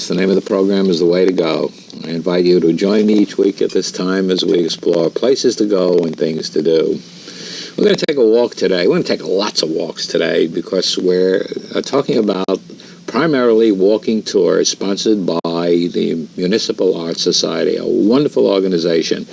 The name of the program is The Way to Go. I invite you to join me each week at this time as we explore places to go and things to do. We're going to take a walk today. We're going to take lots of walks today because we're talking about primarily walking tours sponsored by the Municipal Art Society, a wonderful organization.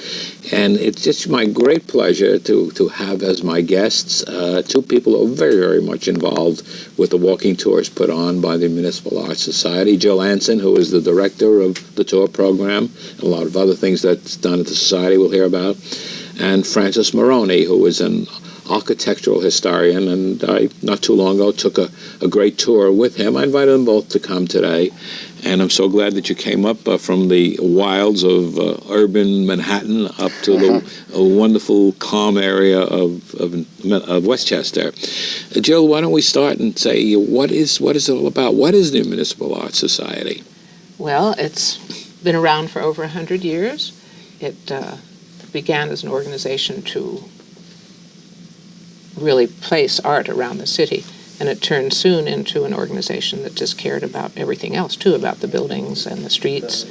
And it's just my great pleasure to have as my guests two people who are very, very much involved with the walking tours put on by the Municipal Art Society. Jill Anson, who is the director of the tour program, and a lot of other things that's done at the Society we'll hear about. And Francis Marrone, who is an architectural historian, and I, not too long ago, took a great tour with him. I invited them both to come today, and I'm so glad that you came up from the wilds of urban Manhattan up to the wonderful, calm area of Westchester. Jill, why don't we start and say, what is it all about? What is the Municipal Art Society? Well, it's been around for over 100 years. It began as an organization to really place art around the city, and it turned soon into an organization that just cared about everything else too, about the buildings and the streets,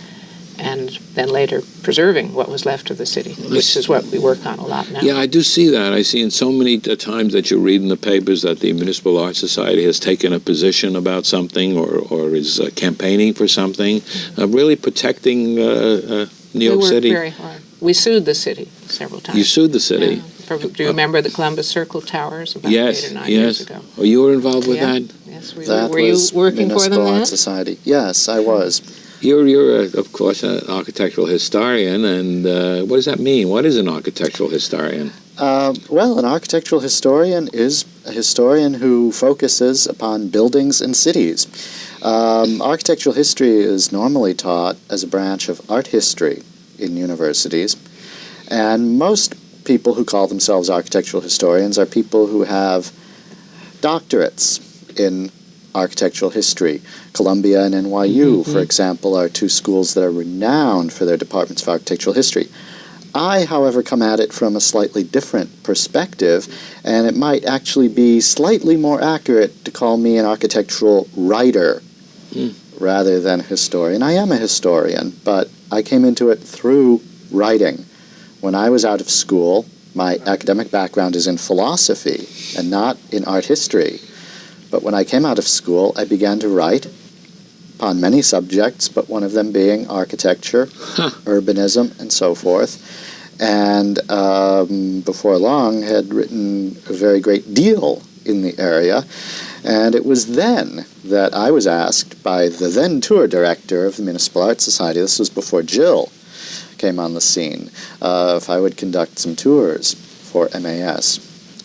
and then later preserving what was left of the city, which is what we work on a lot now. Yeah, I do see that. I see in so many times that you read in the papers that the Municipal Art Society has taken a position about something or is campaigning for something, really protecting New York City. We worked very hard. We sued the city several times. You sued the city? Do you remember the Columbus Circle Towers about 8 or 9 years ago? Oh, you were involved with that? Yes, were you working for them Municipal then? Art Society. Yes, I was. You're of course, an architectural historian, and what does that mean? What is an architectural historian? Well, an architectural historian is a historian who focuses upon buildings and cities. Architectural history is normally taught as a branch of art history in universities, and most people who call themselves architectural historians are people who have doctorates in architectural history. Columbia and NYU, for example, are two schools that are renowned for their departments of architectural history. I, however, come at it from a slightly different perspective, and it might actually be slightly more accurate to call me an architectural writer rather than a historian. I am a historian, but I came into it through writing. When I was out of school, my academic background is in philosophy and not in art history. But when I came out of school, I began to write upon many subjects, but one of them being architecture, urbanism, and so forth. And before long, had written a very great deal in the area. And it was then that I was asked by the then tour director of the Municipal Art Society, this was before Jill came on the scene, if I would conduct some tours for MAS.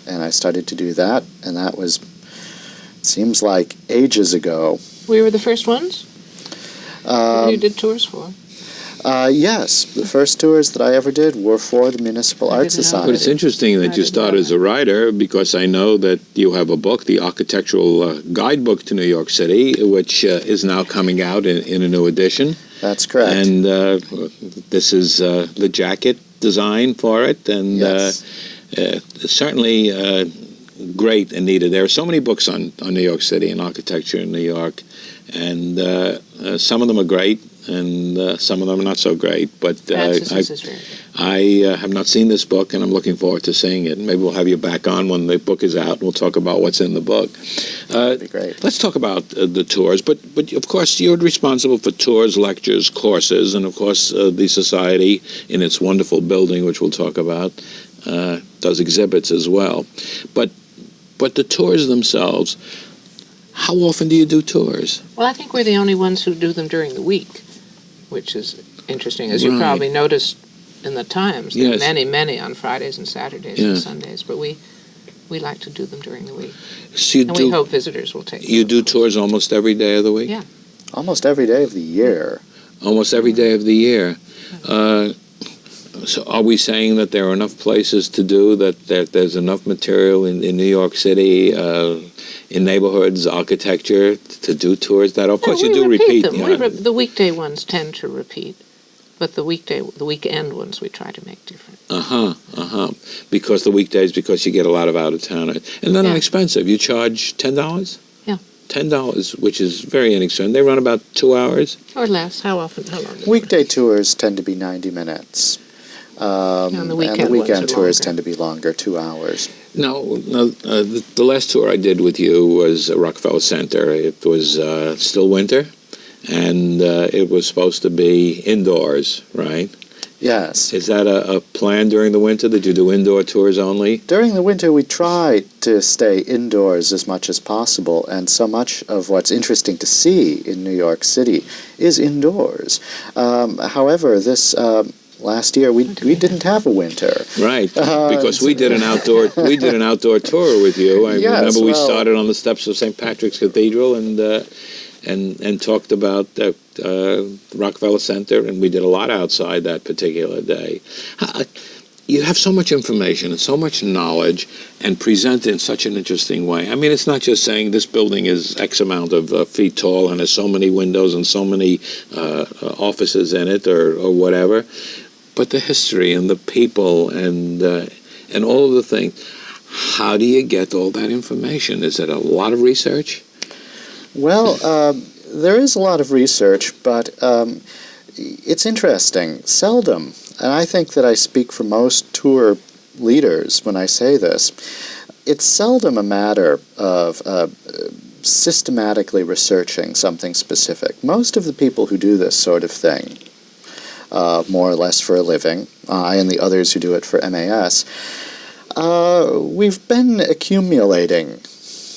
And I started to do that, and that was, seems like ages ago. We were the first ones? You did tours for? Yes, the first tours that I ever did were for the Municipal Art Society. But it's interesting that you started as a writer, because I know that you have a book, the Architectural Guidebook to New York City, which is now coming out in a new edition. That's correct. And this is the jacket design for it, and yes. Certainly great and needed. There are so many books on New York City and architecture in New York, and some of them are great, and some of them are not so great. But I have not seen this book, and I'm looking forward to seeing it. Maybe we'll have you back on when the book is out, and we'll talk about what's in the book. That'd be great. Let's talk about the tours, but of course you're responsible for tours, lectures, courses, and of course the Society in its wonderful building, which we'll talk about, does exhibits as well. But the tours themselves, how often do you do tours? Well, I think we're the only ones who do them during the week, which is interesting. As you probably noticed in the Times, there are many on Fridays and Saturdays and Sundays, but we like to do them during the week. So we hope visitors will take them. You do tours almost every day of the week? Yeah. Almost every day of the year. Almost every day of the year. So are we saying that there are enough places to do, that there's enough material in New York City, in neighborhoods, architecture, to do tours? That, of course, you do repeat them. The weekday ones tend to repeat, but the weekend ones we try to make different. Because the weekdays, because you get a lot of out-of-towners. And they're not expensive. You charge $10? Yeah. $10, which is very inexpensive. They run about 2 hours. Or less. How often? How long? Weekday tours tend to be 90 minutes. And the weekend weekend ones are tours longer. tend to be longer, 2 hours. No, the last tour I did with you was Rockefeller Center. It was still winter, and it was supposed to be indoors, right? Yes. Is that a plan during the winter? Did you do indoor tours only? During the winter, we try to stay indoors as much as possible, and so much of what's interesting to see in New York City is indoors. However, this last year we didn't have a winter. Right, because we did an outdoor tour with you. I Yes, remember we well- started on the steps of St. Patrick's Cathedral and talked about Rockefeller Center, and we did a lot outside that particular day. You have so much information and so much knowledge, and present it in such an interesting way. I mean, it's not just saying this building is X amount of feet tall and has so many windows and so many offices in it, or whatever, but the history and the people and all of the things. How do you get all that information? Is it a lot of research? Well, there is a lot of research, but it's interesting. Seldom, and I think that I speak for most tour leaders when I say this, it's seldom a matter of systematically researching something specific. Most of the people who do this sort of thing, more or less for a living, I and the others who do it for MAS, we've been accumulating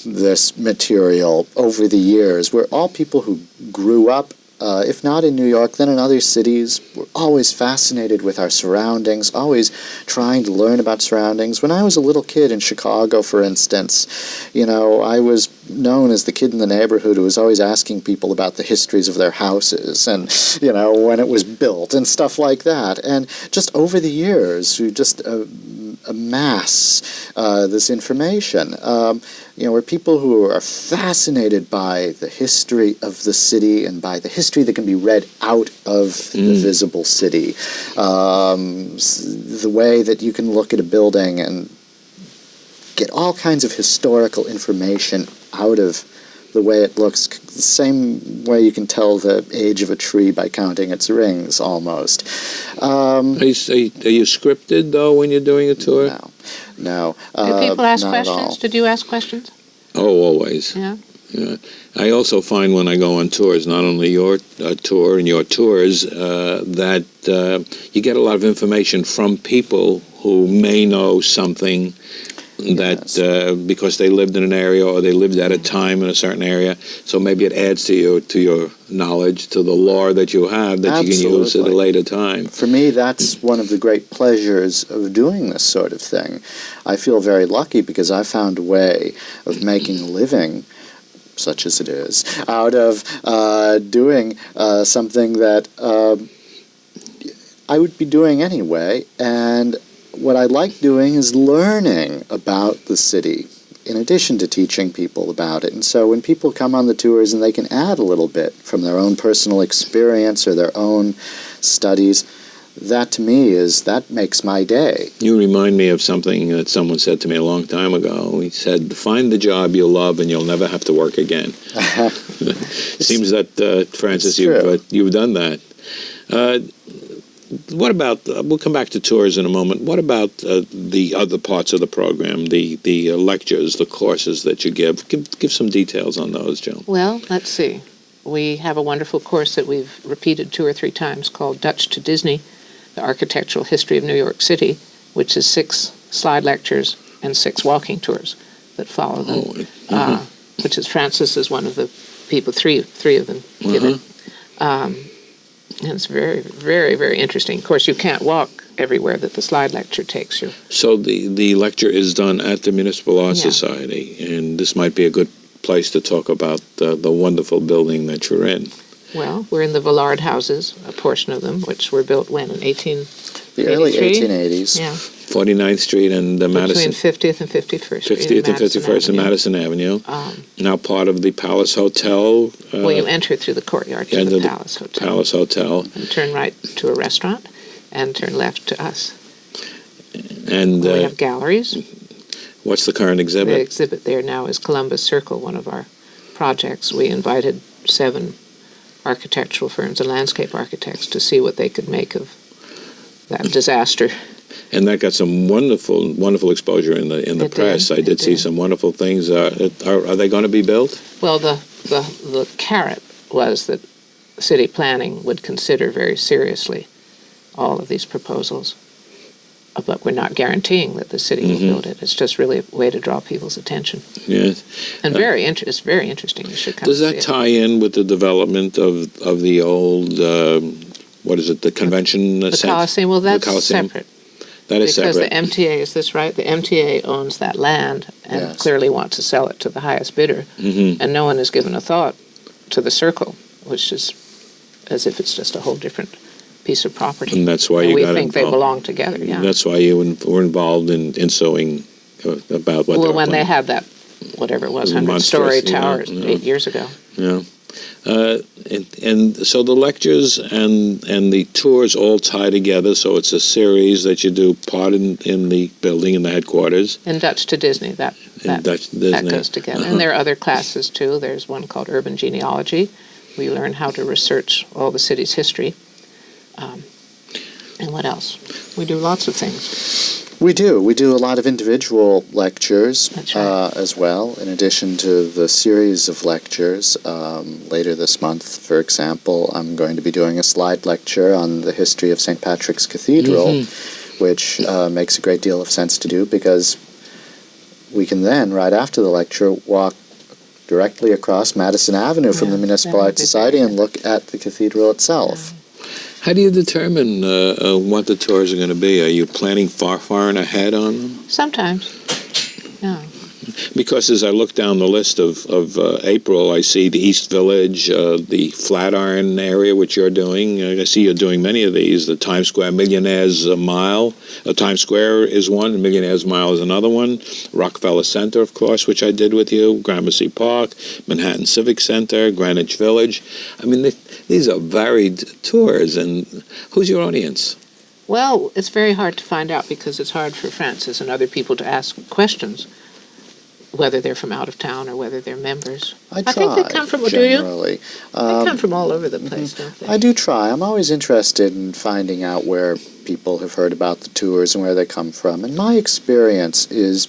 this material over the years. We're all people who grew up, if not in New York, then in other cities. We're always fascinated with our surroundings, always trying to learn about surroundings. When I was a little kid in Chicago, for instance, I was known as the kid in the neighborhood who was always asking people about the histories of their houses and, when it was built and stuff like that. And just over the years, we just amass this information. We're people who are fascinated by the history of the city and by the history that can be read out of the visible city. The way that you can look at a building and get all kinds of historical information out of the way it looks, the same way you can tell the age of a tree by counting its rings, almost. Are you scripted, though, when you're doing a tour? No. Do people ask not at all. questions? Did you ask questions? Oh, always. Yeah. Yeah. I also find when I go on tours, not only your tour and your tours, that you get a lot of information from people who may know something that because they lived in an area or they lived at a time in a certain area, so maybe it adds to your knowledge, to the lore that you have that you can use at a later time. For me, that's one of the great pleasures of doing this sort of thing. I feel very lucky because I found a way of making a living, such as it is, out of doing something that I would be doing anyway, and what I like doing is learning about the city in addition to teaching people about it. And so when people come on the tours and they can add a little bit from their own personal experience or their own studies, that to me that makes my day. You remind me of something that someone said to me a long time ago. He said, find the job you love and you'll never have to work again. Seems that, Francis, you've done that. What about, we'll come back to tours in a moment, what about the other parts of the program, the lectures, the courses that you give? Give some details on those, Jill. Well, let's see. We have a wonderful course that we've repeated 2 or 3 times called Dutch to Disney, the Architectural History of New York City, which is 6 slide lectures and 6 walking tours that follow them, which is Francis is one of the people, three of them give it. And it's very, very, very interesting. Of course, you can't walk everywhere that the slide lecture takes you. So the lecture is done at the Municipal Art Society, and this might be a good place to talk about the wonderful building that you're in. Well, we're in the Villard houses, a portion of them, which were built when, in 1883? The early 1880s. Yeah. 49th Street and Madison. Between 50th and 51st Street. 50th and 51st and Madison Avenue. Now part of the Palace Hotel. Well, you enter through the courtyard to the Palace Hotel. Palace Hotel. And turn right to a restaurant and turn left to us. And we have galleries. What's the current exhibit? The exhibit there now is Columbus Circle, one of our projects, we invited 7 architectural firms and landscape architects to see what they could make of that disaster. And that got some wonderful exposure in the press. I did see some wonderful things. Are they going to be built? Well, the carrot was that city planning would consider very seriously all of these proposals. But we're not guaranteeing that the city will build it. It's just really a way to draw people's attention. Yes. And it's very interesting. You should come Does see that it. tie in with the development of the old, what is it, the convention The center? Coliseum? Well, that's The Coliseum. separate. That is Because separate. the MTA, is this right? The MTA owns that land and Yes. clearly wants to sell it to the highest bidder. And no one has given a thought to the Circle, which is as if it's just a whole different piece of property. And that's why And you we got think they involved. belong together, yeah. That's why you were involved in suing about what they Well, were when they planning. had that, whatever it was, The 100-story monstrous, tower yeah. 8 years ago. Yeah. And so the lectures and the tours all tie together, so it's a series that you do part in the building, in the headquarters. In Dutch to Disney, that Dutch to Disney. that goes together. And there are other classes, too. There's one called Urban Genealogy. We learn how to research all the city's history. And what else? We do lots of things. We do. We do a lot of individual lectures That's right. as well, in addition to the series of lectures. Later this month, for example, I'm going to be doing a slide lecture on the history of St. Patrick's Cathedral, which makes a great deal of sense to do because we can then, right after the lecture, walk directly across Madison Avenue from the Municipal that would Art be Society great. and look at the cathedral itself. How do you determine what the tours are going to be? Are you planning far in ahead on them? Sometimes. Yeah. Because as I look down the list of April, I see the East Village, the Flatiron area, which you're doing. I see you're doing many of these. The Times Square Millionaires Mile. Times Square is one. Millionaires Mile is another one. Rockefeller Center, of course, which I did with you. Gramercy Park, Manhattan Civic Center, Greenwich Village. I mean, these are varied tours. And who's your audience? Well, it's very hard to find out because it's hard for Francis and other people to ask questions, whether they're from out of town or whether they're members. I think they come from, do you? generally. They come from all over the place, don't they? I do try. I'm always interested in finding out where people have heard about the tours and where they come from. And my experience is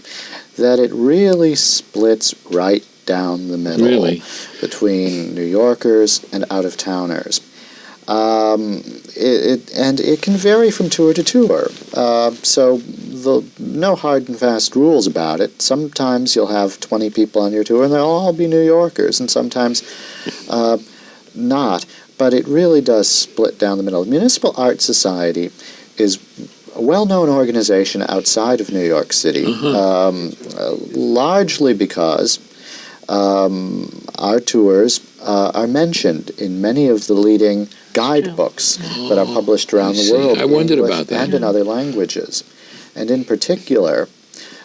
that it really splits right down the middle Really? between New Yorkers and out-of-towners. It can vary from tour to tour. So no hard and fast rules about it. Sometimes you'll have 20 people on your tour and they'll all be New Yorkers, and sometimes not. But it really does split down the middle. The Municipal Art Society is a well-known organization outside of New York City, largely because our tours are mentioned in many of the leading guidebooks that are published around the world. I wondered in English about that. and in other languages. And in particular,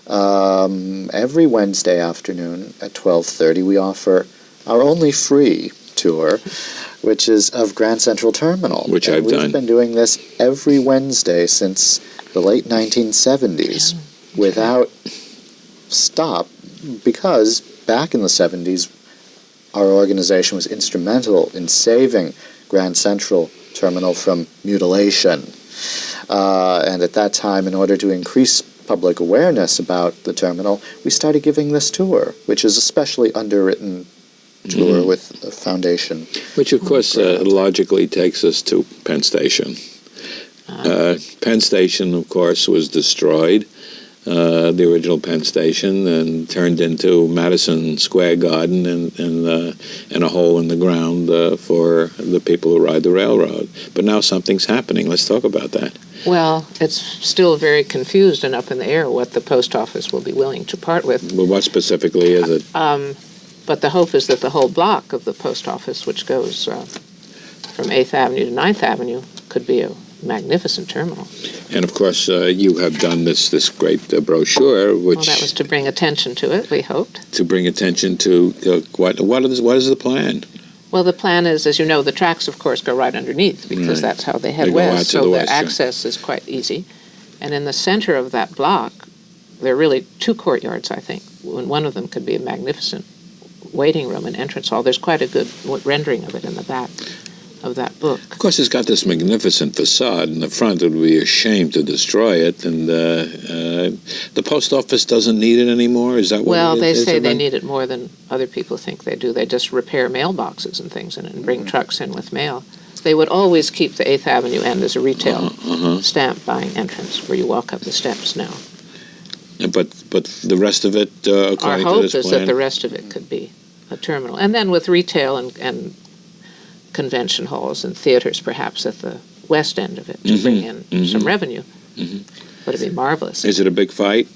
every Wednesday afternoon at 12:30, we offer our only free tour, which is of Grand Central Terminal. Which And I've we've done. been doing this every Wednesday since the late 1970s without stop, because back in the 70s, our organization was instrumental in saving Grand Central Terminal from mutilation. And at that time, in order to increase public awareness about the terminal, we started giving this tour, which is a specially underwritten tour with a foundation. Which, of course, logically takes us to Penn Station. Penn Station, of course, was destroyed, the original Penn Station, and turned into Madison Square Garden and a hole in the ground for the people who ride the railroad. But now something's happening. Let's talk about that. Well, it's still very confused and up in the air what the post office will be willing to part with. Well, what specifically is it? But the hope is that the whole block of the post office, which goes from 8th Avenue to 9th Avenue, could be a magnificent terminal. And, of course, you have done this great brochure, which... Well, that was to bring attention to it, we hoped. To bring attention to what is the plan? Well, the plan is, as you know, the tracks, of course, go right underneath because that's how they head They go out west, to so the the west, yeah. access is quite easy. And in the center of that block, there are really 2 courtyards, I think. One of them could be a magnificent waiting room and entrance hall. There's quite a good rendering of it in the back of that book. Of course, it's got this magnificent facade in the front. It would be a shame to destroy it. And the post office doesn't need it anymore? Is that what Well, it they is? say they need it more than other people think they do. They just repair mailboxes and things in it and bring trucks in with mail. They would always keep the 8th Avenue end as a retail stamp buying entrance where you walk up the steps now. But the rest of it, Our according to hope this is plan... that the rest of it could be a terminal. And then with retail and convention halls and theaters perhaps at the west end of it to bring in some revenue. But it'd be marvelous. Is it a big fight?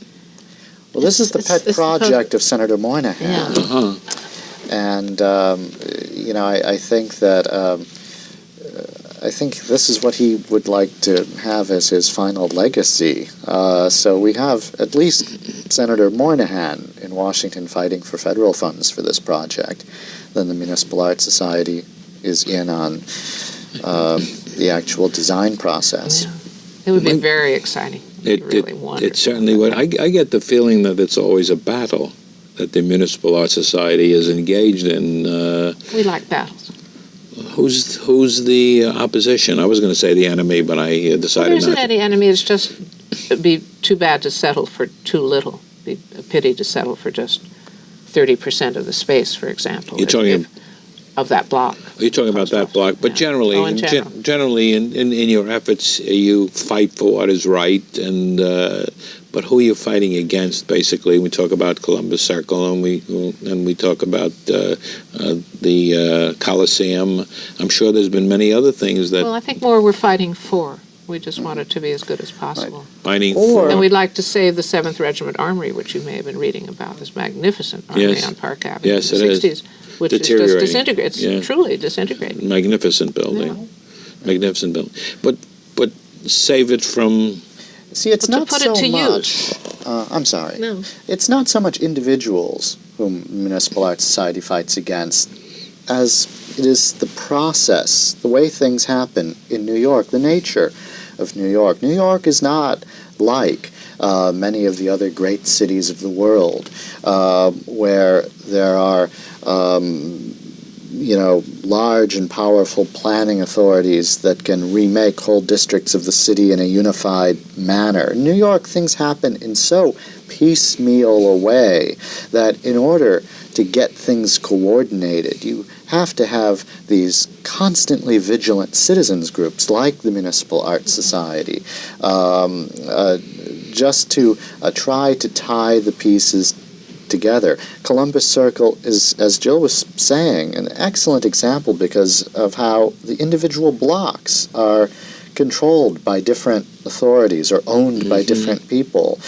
Well, this is the pet project of Senator Moynihan. Yeah. And, I think that I think this is what he would like to have as his final legacy. So we have at least Senator Moynihan in Washington fighting for federal funds for this project. Then the Municipal Art Society is in on the actual design process. Yeah. It would be very exciting. It certainly would. I get the feeling that it's always a battle that the Municipal Art Society is engaged in. We like battles. Who's the opposition? I was going to say the enemy, but I decided There isn't not to. any enemy. It's just, it'd be too bad to settle for too little. It'd be a pity to settle for just 30% of the space, for example. You're talking of that block. You're talking about that block, but generally, in general. generally, in your efforts, you fight for what is right, and but who are you fighting against? Basically, we talk about Columbus Circle, and we talk about the Coliseum. I'm sure there's been many other things that. Well, I think more we're fighting for. We just want it to be as good as possible. Fighting Or- for. And we'd like to save the 7th Regiment Armory, which you may have been reading about, this magnificent armory Yes. on Park Avenue Yes, in the it is. 60s, which is just Deteriorating. disintegrating. It's Yeah. truly disintegrating. Magnificent building, magnificent building. But save it from. See, it's But to not put so it to much. use. I'm sorry. No. It's not so much individuals whom Municipal Art Society fights against as it is the process, the way things happen in New York, the nature of New York. New York is not like many of the other great cities of the world where there are large and powerful planning authorities that can remake whole districts of the city in a unified manner. In New York, things happen in so piecemeal a way that in order to get things coordinated, you have to have these constantly vigilant citizens groups like the Municipal Art Society just to try to tie the pieces together. Columbus Circle is, as Jill was saying, an excellent example because of how the individual blocks are controlled by different authorities or owned by different people.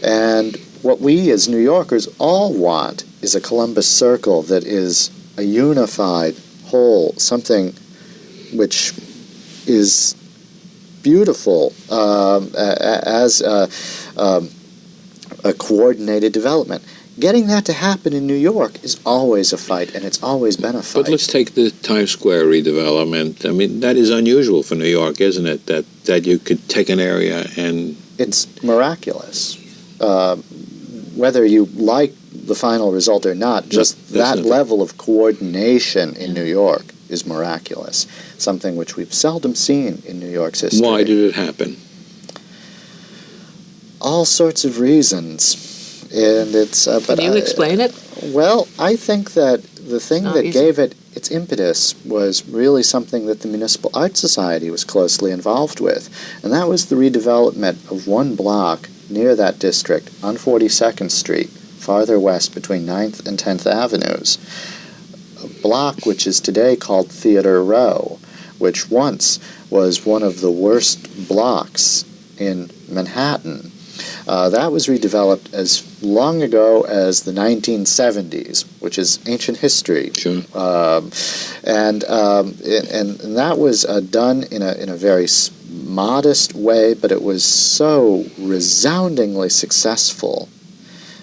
And what we as New Yorkers all want is a Columbus Circle that is a unified whole, something which is beautiful as a coordinated development. Getting that to happen in New York is always a fight, and it's always been a fight. But let's take the Times Square redevelopment. I mean, that is unusual for New York, isn't it? That you could take an area and... It's miraculous. Whether you like the final result or not, just that level of coordination in New York is miraculous. Something which we've seldom seen in New York's history. Why did it happen? All sorts of reasons. And it's Can you explain it? Well, I think that the thing not that easy. gave it its impetus was really something that the Municipal Art Society was closely involved with, and that was the redevelopment of one block near that district on 42nd Street, farther west between 9th and 10th Avenues, a block which is today called Theater Row, which once was one of the worst blocks in Manhattan. That was redeveloped as long ago as the 1970s, which is ancient history. Sure. And that was done in a very modest way, but it was so resoundingly successful.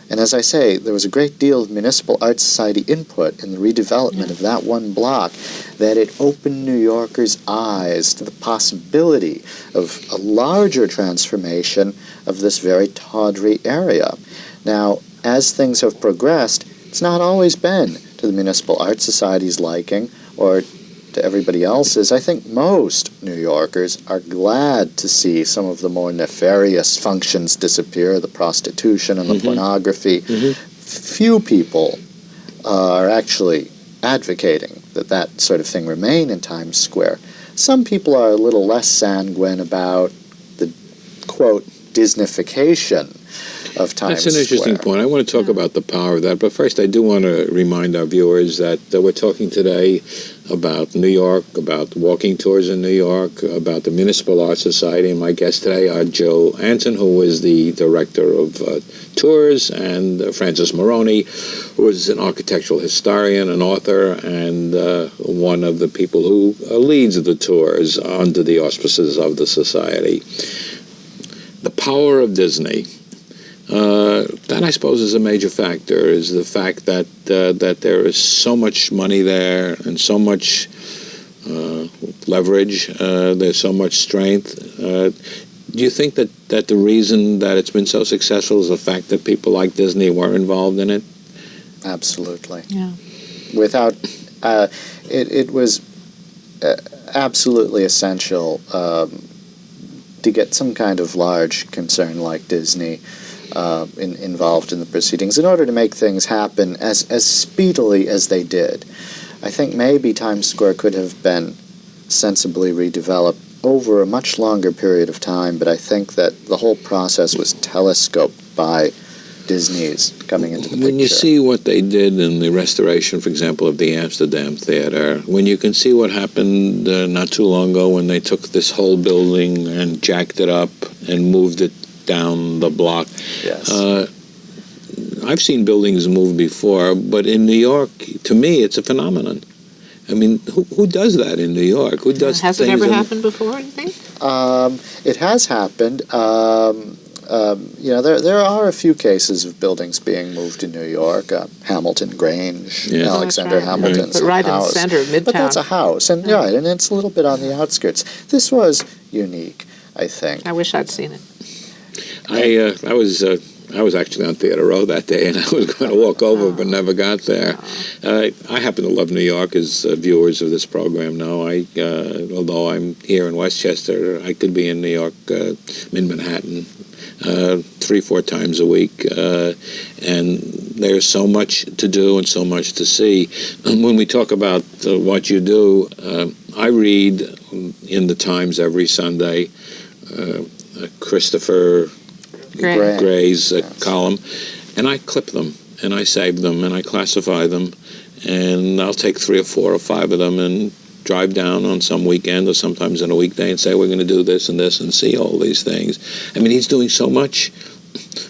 And as I say, there was a great deal of Municipal Art Society input in the redevelopment of that one block that it opened New Yorkers' eyes to the possibility of a larger transformation of this very tawdry area. Now, as things have progressed, it's not always been to to the Municipal Art Society's liking or to everybody else's, I think most New Yorkers are glad to see some of the more nefarious functions disappear, the prostitution and the pornography. Few people are actually advocating that sort of thing remain in Times Square. Some people are a little less sanguine about the, quote, Disneyfication of Times Square. That's an interesting point. I want to talk about the power of that, but first I do want to remind our viewers that we're talking today about New York, about walking tours in New York, about the Municipal Art Society, and my guests today are Joe Anson, who is the director of tours, and Francis Marrone, who is an architectural historian, an author, and one of the people who leads the tours under the auspices of the Society. The power of Disney. That, I suppose, is a major factor, is the fact that that there is so much money there and so much leverage, there's so much strength. Do you think that the reason that it's been so successful is the fact that people like Disney were involved in it? Absolutely. Yeah. Without, it was absolutely essential to get some kind of large concern like Disney involved in the proceedings in order to make things happen as speedily as they did. I think maybe Times Square could have been sensibly redeveloped over a much longer period of time, but I think that the whole process was telescoped by Disney's coming into the picture. When you see what they did in the restoration, for example, of the Amsterdam Theater, when you can see what happened not too long ago when they took this whole building and jacked it up and moved it down the block. Yes. I've seen buildings move before, but in New York, to me, it's a phenomenon. I mean, who does that in New York? Who does Has it things ever in- happened before, you think? It has happened. There are a few cases of buildings being moved in New York. Hamilton Grange, Yeah. Alexander That's right. Hamilton's But right in the house. center of Midtown. But that's a house, and right, and it's a little bit on the outskirts. This was unique, I think. I wish I'd seen it. I was actually on Theater Row that day, and I was going to walk over, but never got there. I happen to love New York, as viewers of this program know. Although I'm here in Westchester, I could be in New York, in Manhattan, 3-4 times a week, and there's so much to do and so much to see. And when we talk about what you do, I read in the Times every Sunday Christopher Gray's column, and I clip them, and I save them, and I classify them, and I'll take 3 or 4 or 5 of them and drive down on some weekend or sometimes on a weekday and say, we're going to do this and this and see all these things. I mean, he's doing so much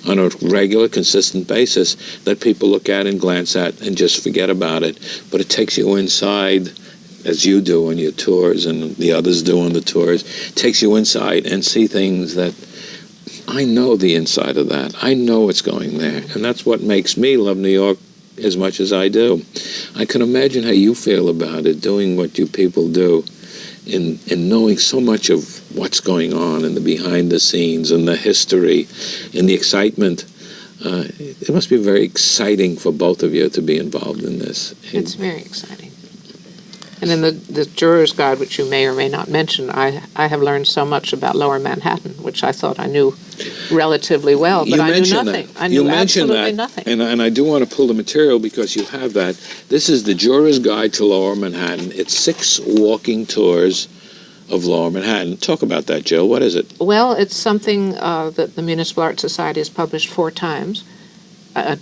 on a regular, consistent basis that people look at and glance at and just forget about it. But it takes you inside, as you do on your tours and the others do on the tours, takes you inside and see things that I know the inside of that. I know what's going there. And that's what makes me love New York as much as I do. I can imagine how you feel about it, doing what you people do, in knowing so much of what's going on and the behind the scenes and the history and the excitement. It must be very exciting for both of you to be involved in this. It's very exciting. And in the Juror's Guide, which you may or may not mention, I have learned so much about Lower Manhattan, which I thought I knew relatively well, but I knew nothing. I knew absolutely nothing. And I do want to pull the material because you have that. This is the Juror's Guide to Lower Manhattan. It's 6 walking tours of Lower Manhattan. Talk about that, Jill. What is it? Well, it's something that the Municipal Art Society has published 4 times,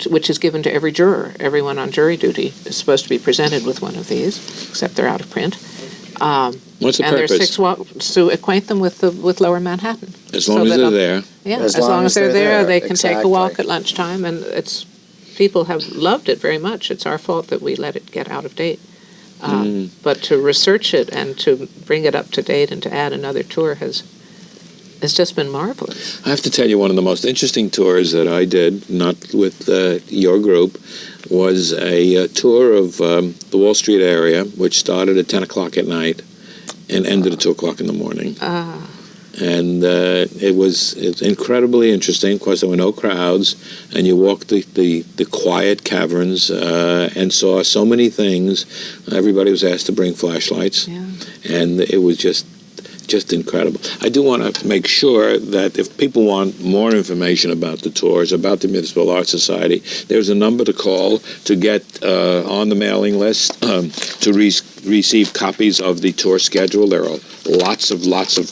which is given to every juror. Everyone on jury duty is supposed to be presented with one of these, except they're out of print. What's the and purpose? there's 6 walks to acquaint them with Lower Manhattan. As long as they're there. Yeah, As as long long as as they're they're there, there, they can take a exactly. walk at lunchtime, and people have loved it very much. It's our fault that we let it get out of date. But to research it and to bring it up to date and to add another tour has just been marvelous. I have to tell you, one of the most interesting tours that I did, not with your group, was a tour of the Wall Street area, which started at 10 o'clock at night and ended at 2 o'clock in the morning. And it's incredibly interesting. Of course, there were no crowds, and you walked the quiet caverns and saw so many things. Everybody was asked to bring flashlights, and it was just incredible. I do want to make sure that if people want more information about the tours, about the Municipal Art Society, there's a number to call to get on the mailing list to receive copies of the tour schedule. There are lots of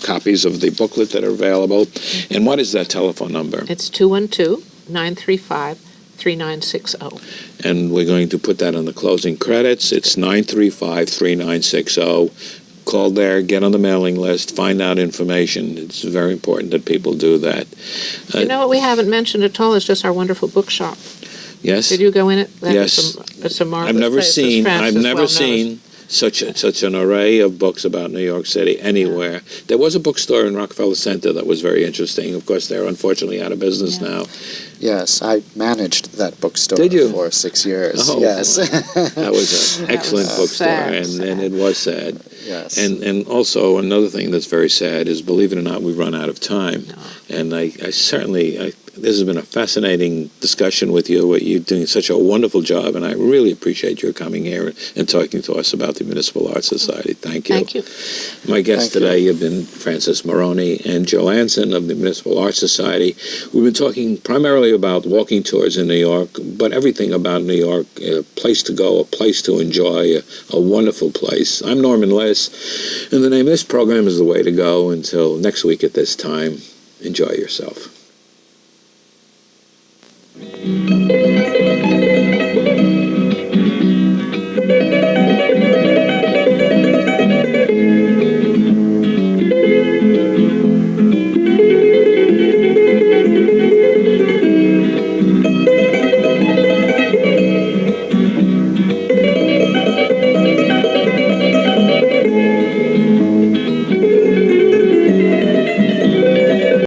copies of the booklet that are available. And what is that telephone number? It's 212-935-3960. And we're going to put that on the closing credits. It's 935-3960. Call there, get on the mailing list, find out information. It's very important that people do that. You know what we haven't mentioned at all is just our wonderful bookshop. Yes. Did you go in it? Yes. It's a marvelous I've never place, as Francis I've never well seen knows. such an array of books about New York City anywhere. There was a bookstore in Rockefeller Center that was very interesting. Of course, they're unfortunately out of business now. Yes, I managed that bookstore Did you? for 6 years. Oh, yes. That was an excellent bookstore, and it was sad. Yes. And also another thing that's very sad is, believe it or not, we've run out of time. No. And I certainly, this has been a fascinating discussion with you. You're doing such a wonderful job, and I really appreciate your coming here and talking to us about the Municipal Art Society. Thank you. Thank you. My guests Thank you. today have been Francis Marrone and Joe Anson of the Municipal Art Society. We've been talking primarily about walking tours in New York, but everything about New York, a place to go, a place to enjoy, a wonderful place. I'm Norman Liss, and the name of this program is The Way to Go. Until next week at this time, enjoy yourself.